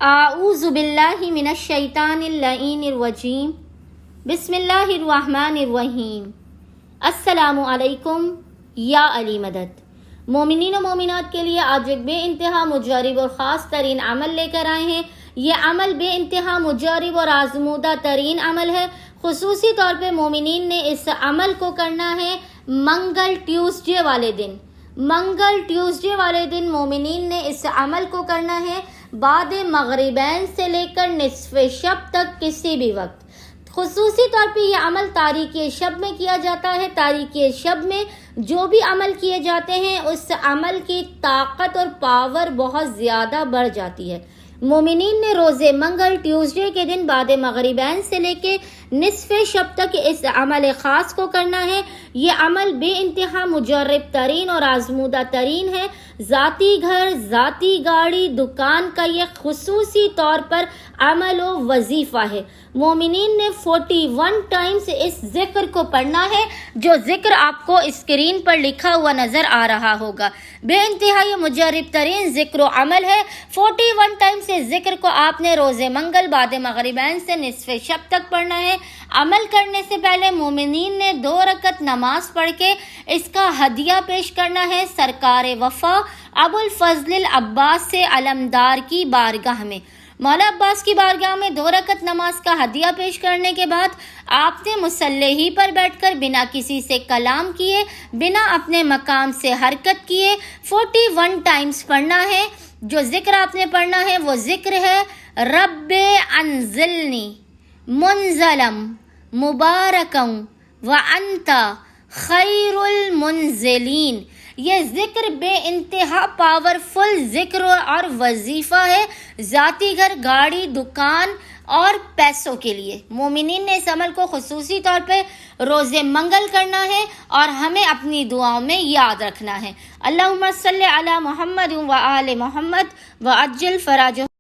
اعوذ باللہ من الشیطان اللعین الرجیم بسم اللہ الرحمن الرحیم السلام علیکم یا علی مدد۔ مومنین و مومنات کے لیے آج ایک بے انتہا مجرب اور خاص ترین عمل لے کر آئے ہیں۔ یہ عمل بے انتہا مجرب اور آزمودہ ترین عمل ہے۔ خصوصی طور پہ مومنین نے اس عمل کو کرنا ہے منگل ٹیوزڈے والے دن۔ منگل ٹیوزڈے والے دن مومنین نے اس عمل کو کرنا ہے بعد مغربین سے لے کر نصف شب تک کسی بھی وقت۔ خصوصی طور پہ یہ عمل تاریکی شب میں کیا جاتا ہے۔ تاریکی شب میں جو بھی عمل کیے جاتے ہیں اس عمل کی طاقت اور پاور بہت زیادہ بڑھ جاتی ہے۔ مومنین نے روز منگل ٹیوزڈے کے دن بعد مغربین سے لے کے نصف شب تک اس عمل خاص کو کرنا ہے۔ یہ عمل بے انتہا مجرب ترین اور آزمودہ ترین ہے۔ ذاتی گھر، ذاتی گاڑی، دکان کا یہ خصوصی طور پر عمل و وظیفہ ہے۔ مومنین نے 41 ٹائمز اس ذکر کو پڑھنا ہے جو ذکر آپ کو اسکرین پر لکھا ہوا نظر آ رہا ہوگا۔ بے انتہا یہ مجرب ترین ذکر و عمل ہے۔ 41 ٹائمز اس ذکر کو آپ نے روز منگل بعد مغربین سے نصف شب تک پڑھنا ہے۔ عمل کرنے سے پہلے مومنین نے 2 رکعت نماز پڑھ کے اس کا ہدیہ پیش کرنا ہے سرکار وفا ابو الفضل العباس سے علمدار کی بارگاہ میں۔ مولا عباس کی بارگاہ میں 2 رکعت نماز کا ہدیہ پیش کرنے کے بعد آپ نے مصلی ہی پر بیٹھ کر بنا کسی سے کلام کیے، بنا اپنے مقام سے حرکت کیے 41 ٹائمز پڑھنا ہے۔ جو ذکر آپ نے پڑھنا ہے وہ ذکر ہے رب انزلنی منزلم مبارکم وانت خیر المنزلین۔ یہ ذکر بے انتہا پاورفل ذکر اور وظیفہ ہے ذاتی گھر، گاڑی، دکان اور پیسوں کے لیے۔ مومنین نے اس عمل کو خصوصی طور پہ روز منگل کرنا ہے اور ہمیں اپنی دعاؤں میں یاد رکھنا ہے۔ اللہم صلی علی محمد و آل محمد وعجل فرجہ۔